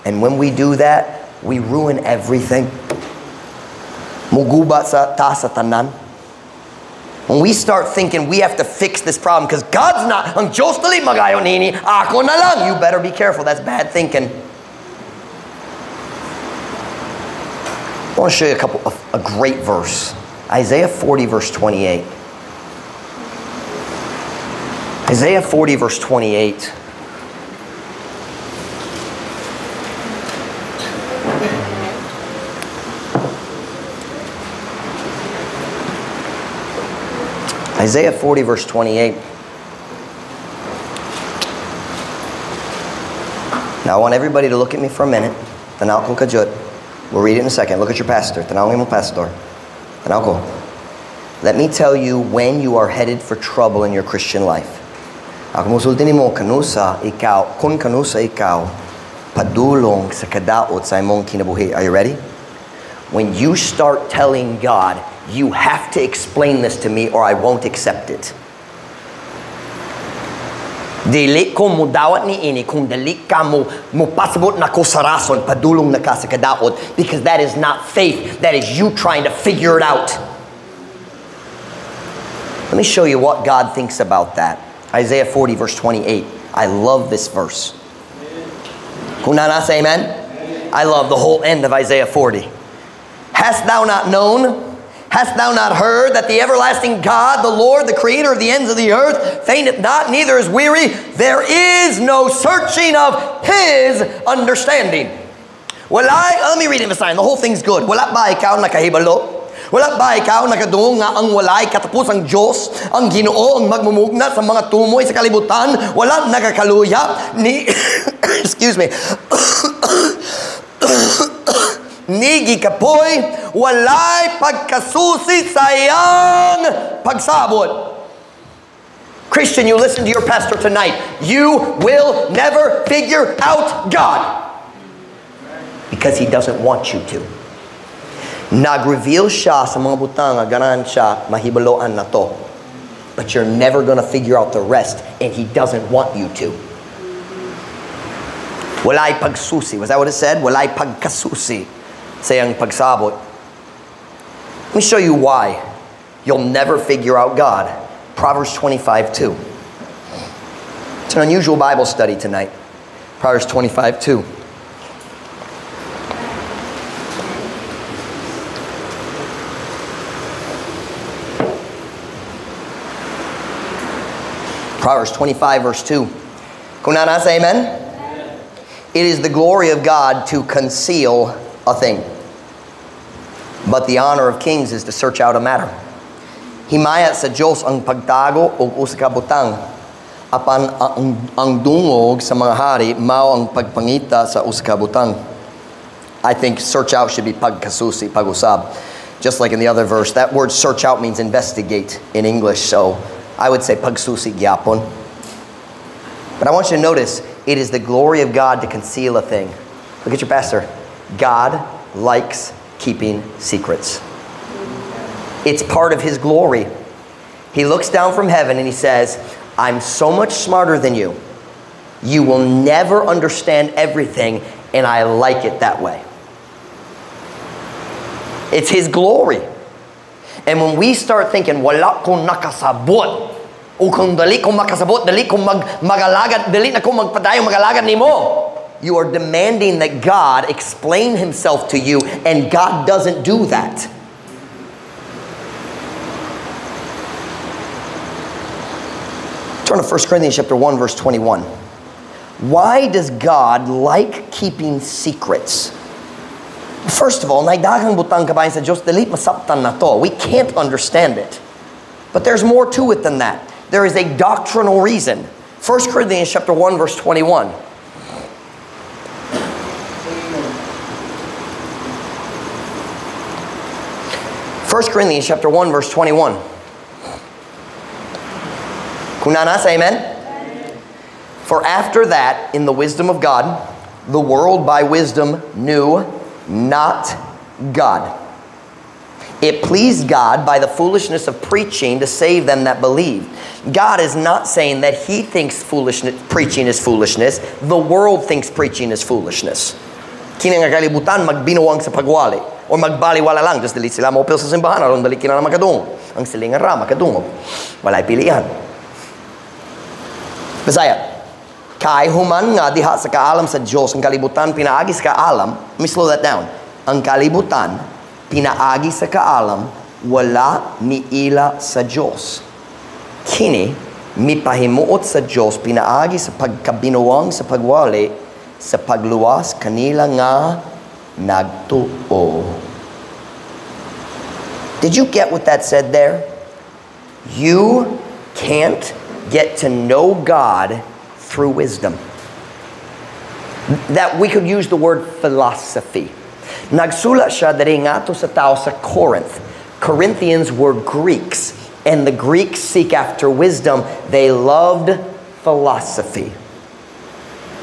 And when we do that, we ruin everything. Muguba sa tanan. When we start thinking we have to fix this problem because God's not, ang Diyos dali magayon nini, ako na lang. You better be careful. That's bad thinking. I want to show you a great verse. Isaiah 40 verse 28. Isaiah 40 verse 28. Isaiah 40 verse 28. Now I want everybody to look at me for a minute. Tanaw ko kajut. We'll read it in a second. Look at your pastor. Tanaw mo pastor. Tanaw ko. Let me tell you when you are headed for trouble in your Christian life. Ako musulti nimo kanusa ikaw, kun kanusa ikaw padulong sa kadaot sa imong kinabuhi. Are you ready? When you start telling God, you have to explain this to me or I won't accept it. Dili ko mo dawat ni ini kung dili ka mo pasabot na ko sa rason padulong na ka sa kadaot, because that is not faith. That is you trying to figure it out. Let me show you what God thinks about that. Isaiah 40 verse 28. I love this verse. Kung nasa amen? I love the whole end of Isaiah 40. Hast thou not known? Hast thou not heard that the everlasting God, the Lord, the creator of the ends of the earth, fainteth not, neither is weary? There is no searching of his understanding. Let me read it in the sign. The whole thing's good. Wala ba ikaw nakahibalo? Wala ba ikaw nakadungog nga ang walay katapos ang Diyos, ang Ginoo, ang magmumugna sa mga tumoy sa kalibutan? Wala nakakaluya ni excuse me. Nigi kapoy, walay pagkasusi sayang pagsabot. Christian, you listen to your pastor tonight. You will never figure out God because he doesn't want you to. Nag-reveal siya sa mga butang nga ganahan siya mahibaloan na to. But you're never going to figure out the rest, and he doesn't want you to. Walay pagsusi. Was that what it said? Walay pagkasusi. Sayang pagsabot. Let me show you why you'll never figure out God. Proverbs 25:2. It's an unusual Bible study tonight. Proverbs 25:2. Proverbs 25 verse 2. Kung nasa amen? It is the glory of God to conceal a thing, but the honor of kings is to search out a matter. Himaya sa Diyos ang pagtago o usa ka butang, apan ang dungog sa mga hari mao ang pagpangita sa usa ka butang. I think search out should be pagkasusi, pag-usab. Just like in the other verse, that word search out means investigate in English, so I would say pagsusi gyapon. But I want you to notice, it is the glory of God to conceal a thing. Look at your pastor. God likes keeping secrets. It's part of his glory. He looks down from heaven and he says, I'm so much smarter than you. You will never understand everything, and I like it that way. It's his glory. And when we start thinking, wala ko nakasabot, O kung dali kong makasabot, dali kong magalagad, dali na kong magpadayo magalagad nimo. You are demanding that God explain himself to you, and God doesn't do that. Turn to 1 Corinthians chapter 1, verse 21. Why does God like keeping secrets? First of all, naidaghang butang kabayan sa Diyos, dili masabtan na to. We can't understand it. But there's more to it than that. There is a doctrinal reason. 1 Corinthians chapter 1, verse 21. 1 Corinthians chapter 1, verse 21. Kung nanasa, amen? For after that, in the wisdom of God, the world by wisdom knew not God. It pleased God by the foolishness of preaching to save them that believe. God is not saying that he thinks preaching is foolishness. The world thinks preaching is foolishness. Kini nga kalibutan magbinuwang sa pagwali o magbaliwala lang. Just dali sila maupil sa simbahan aron dali kina na makadungog. Ang silingan ra makadungog. Walay pilihan. Bisaya. Kay human nga diha sa kaalam sa Dios ang kalibutan pinaagi sa kaalam. Let me slow that down. Ang kalibutan pinaagi sa kaalam, wala miila sa Diyos. Kini, mipahimuot sa Diyos, pinaagi sa pagkabinuwang sa pagwali, sa pagluwas kanila nga nagtuo. Did you get what that said there? You can't get to know God through wisdom. That we could use the word philosophy. Nagsulat siya dari ngato sa tao sa Corinth. Corinthians were Greeks, and the Greeks seek after wisdom. They loved philosophy.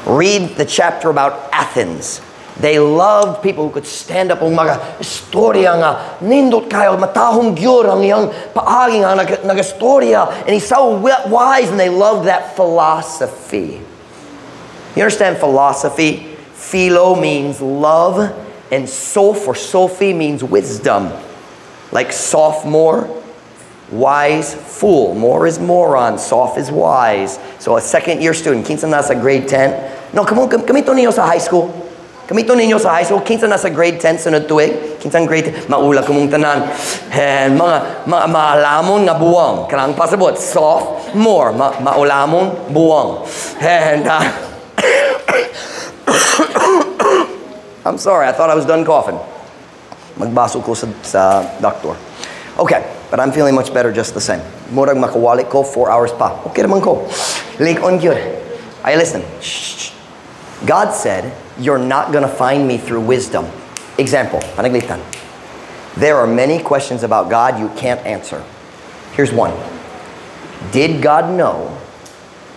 Read the chapter about Athens. They loved people who could stand up ang mga istorya nga nindot kayo matahong gyud ang iyang paagi nga nagastorya, and he's so wise, and they loved that philosophy. You understand philosophy? Philo means love, and soph or Sophie means wisdom. Like sophomore, wise, fool. More is moron, soph is wise. So a second year student, kinsa nasa grade 10. No, kamito ninyo sa high school. Kamito ninyo sa high school, kinsa nasa grade 10 sunod tuig. Kinsa grade 10, maula kumong tanan. And mga maalamon nga buwang. Kanang pasabot, sophomore, maulamon buwang. And I'm sorry, I thought I was done coughing. Magbaso ko sa doctor. Okay, but I'm feeling much better just the same. Murag makawalik ko 4 hours pa. Okay naman ko. Lake on good. Ay, listen. Shh. God said, you're not gonna find me through wisdom. Example, panaglitan. There are many questions about God you can't answer. Here's one. Did God know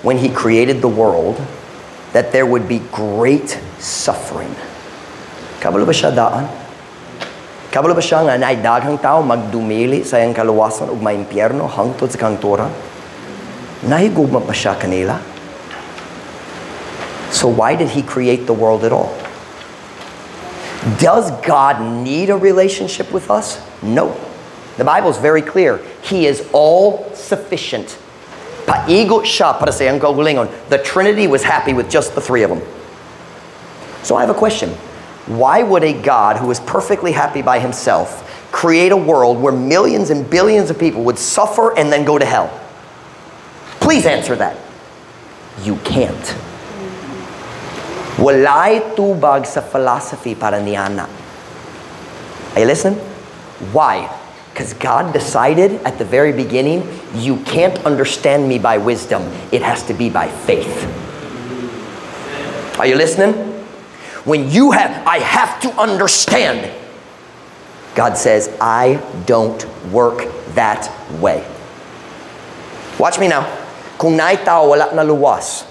when he created the world that there would be great suffering? Kabalo ba siya daan? Kabalo ba siya nga naidaghang tao magdumili sa iyang kaluwasan ug maimpyerno hangtod sa kantura? Nahigugma pa siya kanila? So why did he create the world at all? Does God need a relationship with us? No. The Bible is very clear. He is all sufficient. Paigo siya para sa iyang kaugalingon. The Trinity was happy with just the three of them. So I have a question. Why would a God who is perfectly happy by himself create a world where millions and billions of people would suffer and then go to hell? Please answer that. You can't. Walay tubag sa philosophy para niyana. Are you listening? Why? Because God decided at the very beginning, you can't understand me by wisdom. It has to be by faith. Are you listening? When I have to understand. God says, I don't work that way. Watch me now. Kung naay tao wala na luwas.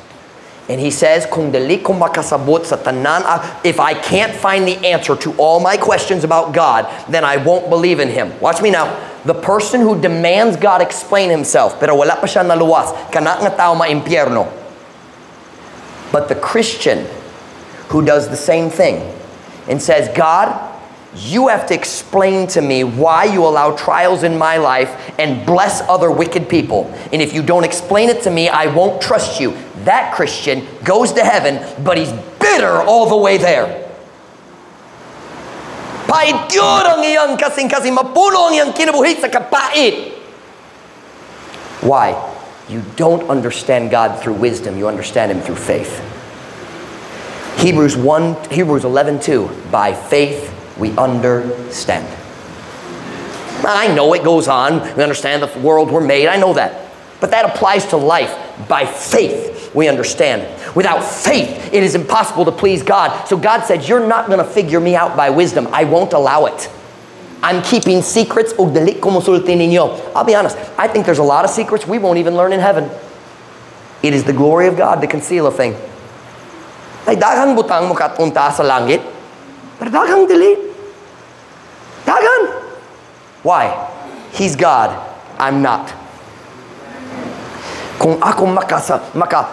And he says, kung dali ko makasabot sa tanan, if I can't find the answer to all my questions about God, then I won't believe in him. Watch me now. The person who demands God explain himself, pero wala pa siya na luwas, kana nga tao maimpyerno. But the Christian who does the same thing and says, God, you have to explain to me why you allow trials in my life and bless other wicked people. And if you don't explain it to me, I won't trust you. That Christian goes to heaven, but he's bitter all the way there. Pait yun ang iyang kasing-kasing, mapuno ang iyang kinabuhi sa kapait. Why? You don't understand God through wisdom. You understand Him through faith. Hebrews 11:2. By faith we understand. I know it goes on. We understand the world we're made. I know that. But that applies to life. By faith we understand. Without faith, it is impossible to please God. So God said, you're not going to figure me out by wisdom. I won't allow it. I'm keeping secrets. I'll be honest. I think there's a lot of secrets we won't even learn in heaven. It is the glory of God to conceal a thing. Ay daghang butang mo katunta sa langit. Pero daghang dili. Daghan. Why? He's God. I'm not. Kung ako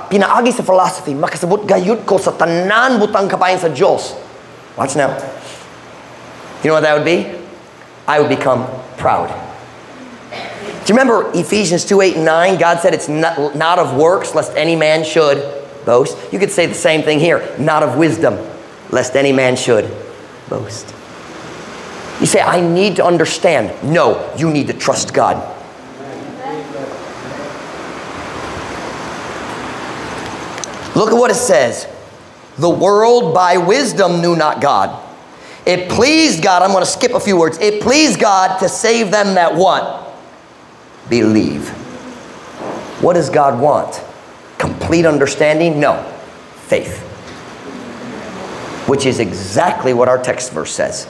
pinaagi sa philosophy, makasabot gayud ko sa tanan butang kapayan sa Diyos. Watch now. You know what that would be? I would become proud. Do you remember Ephesians 2:8 and 9? God said it's not of works, lest any man should boast. You could say the same thing here. Not of wisdom, lest any man should boast. You say, I need to understand. No, you need to trust God. Look at what it says. The world by wisdom knew not God. It pleased God, I'm going to skip a few words. It pleased God to save them that what? Believe. What does God want? Complete understanding? No. Faith. Which is exactly what our text verse says.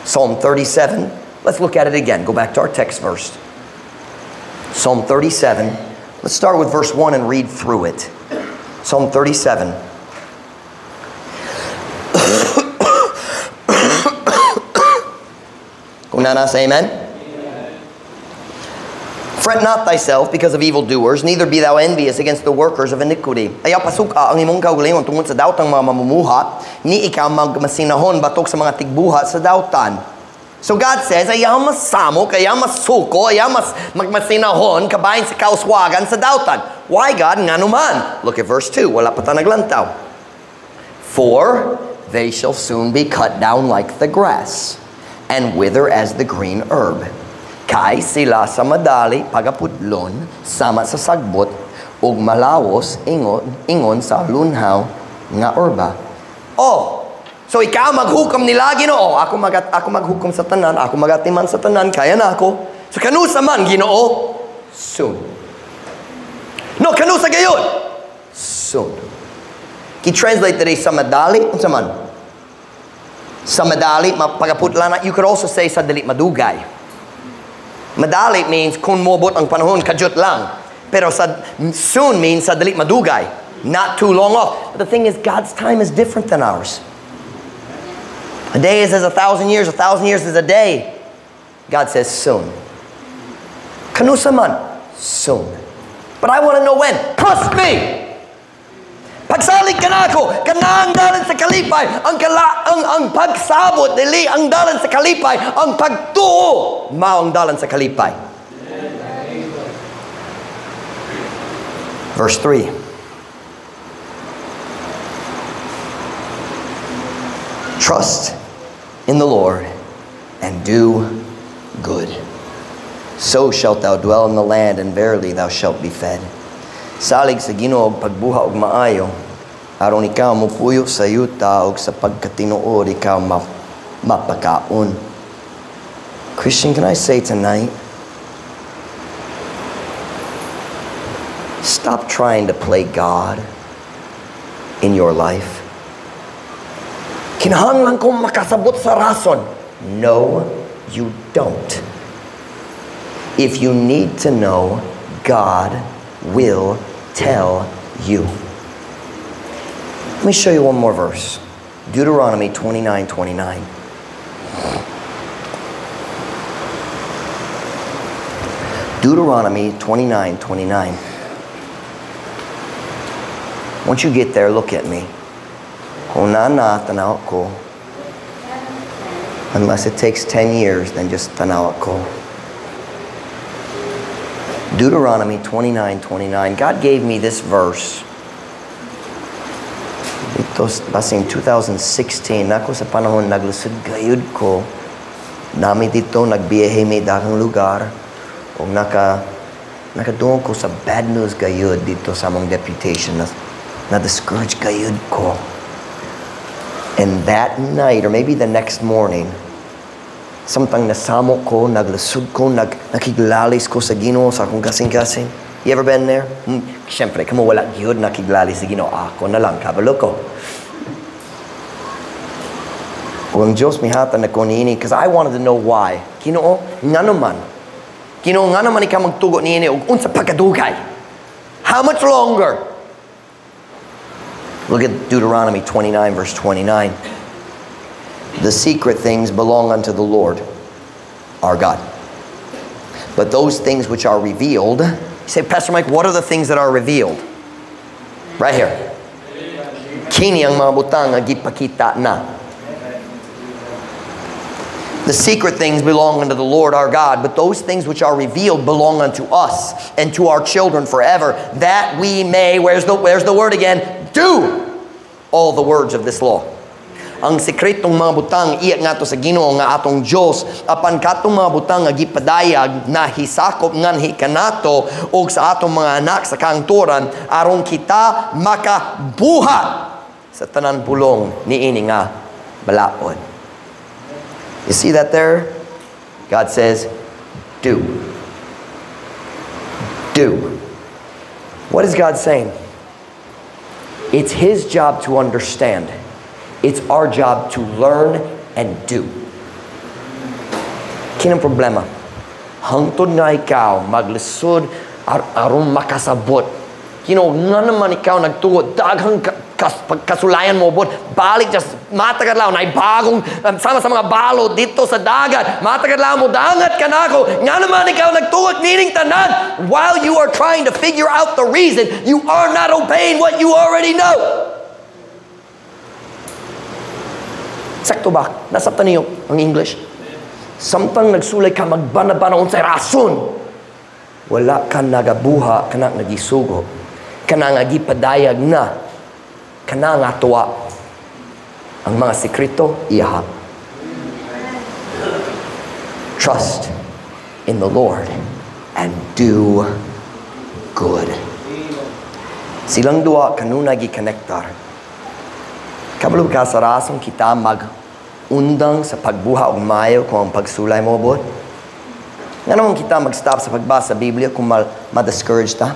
Psalm 37. Let's look at it again. Go back to our text verse. Psalm 37. Let's start with verse 1 and read through it. Psalm 37. Kung nasa, amen? Fret not thyself because of evildoers, neither be thou envious against the workers of iniquity. Ayaw pasuka ang imong kaugalingon tungod sa daotang mga mamumuha, ni ikaw magmasinahon batok sa mga tigbuha sa daotan. So God says, ayaw masamo, ayaw masuko, ayaw magmasinahon, kabahin sa kauswagan sa daotan. Why God? Nga naman. Look at verse 2. Wala pa ta naglantaw. For they shall soon be cut down like the grass, and wither as the green herb. Kay sila sa madali pagaputlon, sama sa sagbot, ug malawos ingon sa lunhaw nga herba. Oh, so ikaw maghukom nila Ginoo, ako maghukom sa tanan, ako magatiman sa tanan, kaya na ako. So kanusa man Ginoo? Soon. No, kanusa gayon? Soon. Ki-translate today sa madali, unsa man? Sa madali, pagaputlan, you could also say sa dali madugay. Madali means kung mobot ang panahon, kadyot lang. Pero soon means sa dali madugay. Not too long off. But the thing is, God's time is different than ours. A day is as 1,000 years. 1,000 years is a day. God says soon. Kanusa man? Soon. But I want to know when. Trust me! Pagsalig ka na ako, kanang dalan sa kalipay, ang pagsabot, dili ang dalan sa kalipay, ang pagtuo, mao ang dalan sa kalipay. Verse 3. Trust in the Lord and do good. So shalt thou dwell in the land, and verily thou shalt be fed. Salig sa Ginoo og pagbuha og maayo, aron ikaw mupuyo sa yuta og sa pagkatinuod ikaw mapakaon. Christian, can I say tonight, stop trying to play God in your life. Kinahanglan kong makasabot sa rason. No, you don't. If you need to know, God will tell you. Let me show you one more verse. Deuteronomy 29:29. Deuteronomy 29:29. Once you get there, look at me. Kung tanaw ko. Unless it takes 10 years, then just tanaw ako. Deuteronomy 29:29. God gave me this verse. Ito basing 2016. Ako sa panahon naglusod gayud ko. Nami dito nagbiyahe may daghang lugar. O nakadungog ko sa bad news gayud dito sa among deputation. Na discouraged gayud ko. And that night, or maybe the next morning, samtang nasamo ko, naglusod ko, nakiglalis ko sa Ginoo sa akong kasing-kasing. You ever been there? Siyempre, kamo wala gyud nakiglalis sa Ginoo. Ako na lang, kabalo ko. Ang Diyos mihatan na ko niini, because I wanted to know why. Ginoo, nga naman. Ginoo, nga naman ikaw magtugo niini, ug unsa pagkadugay. How much longer? Look at Deuteronomy 29, verse 29. The secret things belong unto the Lord, our God. But those things which are revealed, you say, Pastor Mike, what are the things that are revealed? Right here. Kini ang mga butang nga gipakita na. The secret things belong unto the Lord our God, but those things which are revealed belong unto us and to our children forever, that we may, where's the word again? Do all the words of this law. Ang sekretong mga butang iya nga to sa Ginoo nga atong Dios, apan katong mga butang nga gipadayag na hisakop nganhi kanato og sa atong mga anak sa kangturan aron kita makabuhat sa tanan pulong niini nga balaod. You see that there? God says, do. Do. What is God saying? It's His job to understand. It's our job to learn and do. Kinang problema? Hangtod nga ikaw maglisod aron makasabot. Nga naman ikaw nagtugot daghang kasulayan mo bot balik just matagal lang na bagong sama sa mga balot dito sa dagat matagal lang mo dangat ka na ako nga naman ikaw nagtugot nining tanan while you are trying to figure out the reason you are not obeying what you already know. Sakto ba? Nasabtan niyo ang English? Samtang nagsulay ka magbana-bana unsay rason wala ka nagabuha kana nagisugo kana nga gipadayag na kana nga tuwa ang mga sekreto iha. Trust in the Lord and do good. Silang duwa kanuna gi-connectar. Kabalo ka sa rasong kita mag-undang sa pagbuha og maayo kung ang pagsulay mo bot. Nga naman kita mag-stop sa pagbasa sa Biblia kung ma-discourage ta.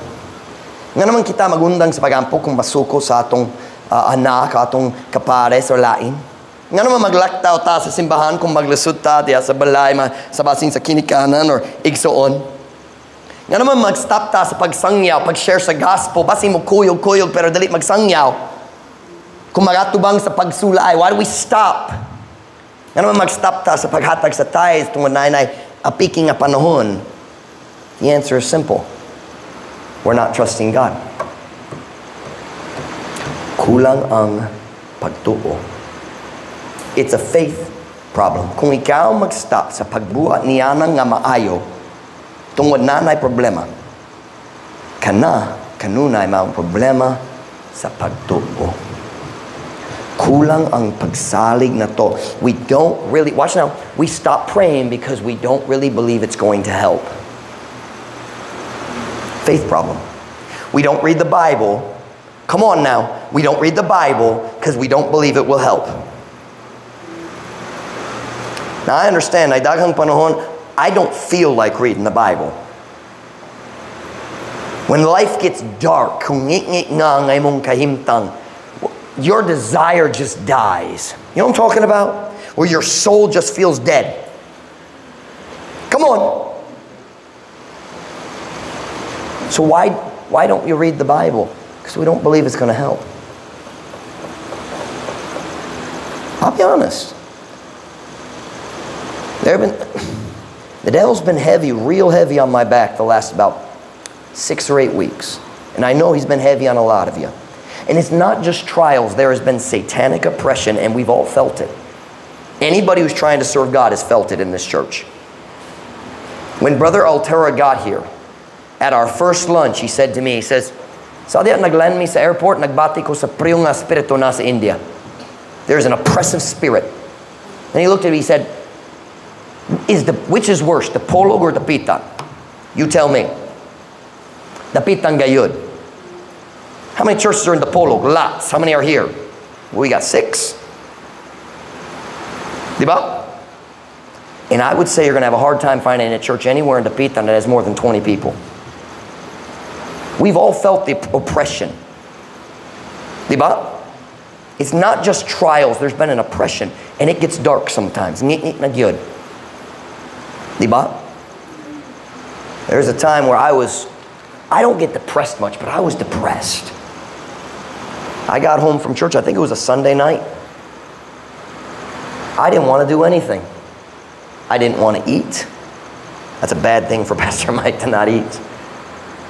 Nga naman kita mag-undang sa pagampo kung masuko sa atong anak, atong kapares o lain. Nga naman maglaktaw ta sa simbahan kung maglusod ta diya sa balay, sa basing sa kinikanan or igsoon. Nga naman mag-stop ta sa pagsangyaw, pag-share sa gospel, basing mo kuyog-kuyog pero dali magsangyaw. Kung magatubang sa pagsulay, why do we stop? Nga naman mag-stop ta sa paghatag sa tithes tungod na apiking nga panahon. The answer is simple. We're not trusting God. Kulang ang pagtuo. It's a faith problem. Kung ikaw mag-stop sa pagbuhat niya nga maayo, tungod na problema, kanunay maong problema sa pagtuo. Kulang ang pagsalig na to. We don't really, watch now, we stop praying because we don't really believe it's going to help. Faith problem. We don't read the Bible. Come on now. We don't read the Bible because we don't believe it will help. Now I understand, ay daghang panahon, I don't feel like reading the Bible. When life gets dark, kung ngik-ngik nga ngay mong kahimtang, your desire just dies. You know what I'm talking about? Where your soul just feels dead. Come on. So why don't you read the Bible? Because we don't believe it's going to help. I'll be honest. The devil's been heavy, real heavy on my back the last about 6 or 8 weeks. And I know he's been heavy on a lot of you. And it's not just trials. There has been satanic oppression, and we've all felt it. Anybody who's trying to serve God has felt it in this church. When Brother Altera got here, at our first lunch, he said to me, he says, "Sa diya nagland mi sa airport, nagbati ko sa priyong nga spirito na sa India. There's an oppressive spirit." And he looked at me, he said, which is worse, the polog or the pitan? You tell me. The pitan gayud. How many churches are in the polog? Lots. How many are here? We got 6. Diba? And I would say you're going to have a hard time finding a church anywhere in the pitan that has more than 20 people. We've all felt the oppression. Diba? It's not just trials. There's been an oppression. And it gets dark sometimes. Diba? There's a time where I don't get depressed much, but I was depressed. I got home from church, I think it was a Sunday night. I didn't want to do anything. I didn't want to eat. That's a bad thing for Pastor Mike to not eat.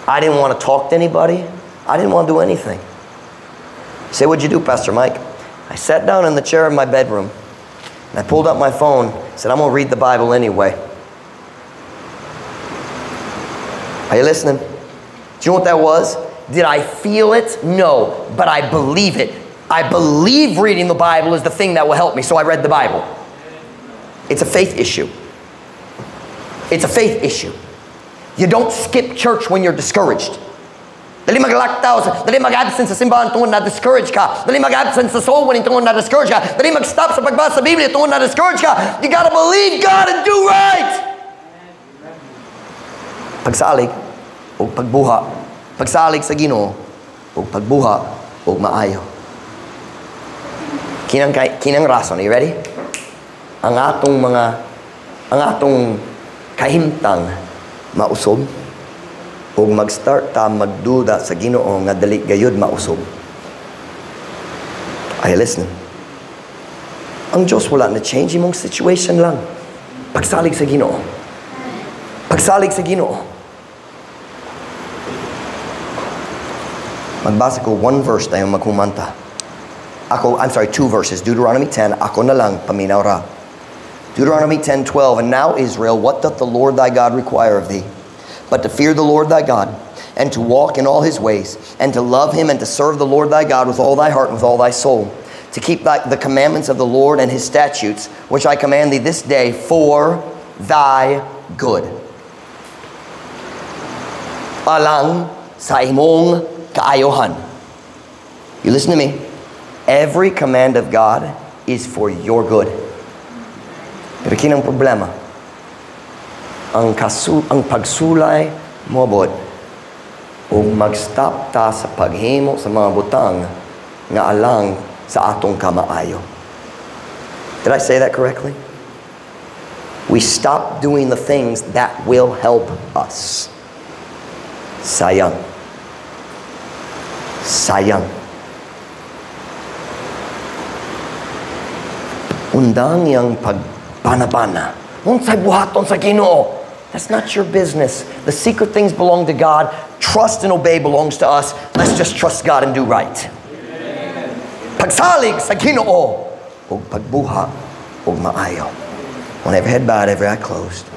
I didn't want to talk to anybody. I didn't want to do anything. Say, "What'd you do, Pastor Mike?" I sat down in the chair in my bedroom, and I pulled up my phone, said, "I'm going to read the Bible anyway." Are you listening? Do you know what that was? Did I feel it? No, but I believe it. I believe reading the Bible is the thing that will help me, so I read the Bible. It's a faith issue. It's a faith issue. You don't skip church when you're discouraged. Dali mag-lockdown, dali mag-absent sa simbahan tungkol na discouraged ka. Dali mag-absent sa soul winning tungkol na discouraged ka. Dali mag-stop sa pagbasa sa Biblia tungkol na discouraged ka. You gotta believe God and do right. Pagsalig o pagbuha. Pagsalig sa Ginoo o pagbuha o maayo. Kinang rason. Are you ready? Ang atong kahimtang mausob o mag-start ta magduda sa Ginoo nga dali gayud mausob. Are you listening? Ang Diyos wala na change imong situation lang. Pagsalig sa Ginoo. Pagsalig sa Ginoo. Magbasa ko 1 verse tayo maghumanta. Two verses. Deuteronomy 10, ako na lang paminaw ra. Deuteronomy 10:12, and now Israel, what doth the Lord thy God require of thee? But to fear the Lord thy God, and to walk in all his ways, and to love him, and to serve the Lord thy God with all thy heart and with all thy soul, to keep the commandments of the Lord and his statutes, which I command thee this day for thy good. Alang sa imong kaayohan. You listen to me. Every command of God is for your good. Pero kinang problema, ang pagsulay mobot o mag-stop ta sa paghimo sa mga butang nga alang sa atong kamaayo. Did I say that correctly? We stop doing the things that will help us. Sayang. Sayang. Undang yang pagbanabana. Unsay buhaton sa Ginoo. That's not your business. The secret things belong to God. Trust and obey belongs to us. Let's just trust God and do right. Pagsalig sa Ginoo ug pagbuha ug maayo. When every head bowed, every eye closed.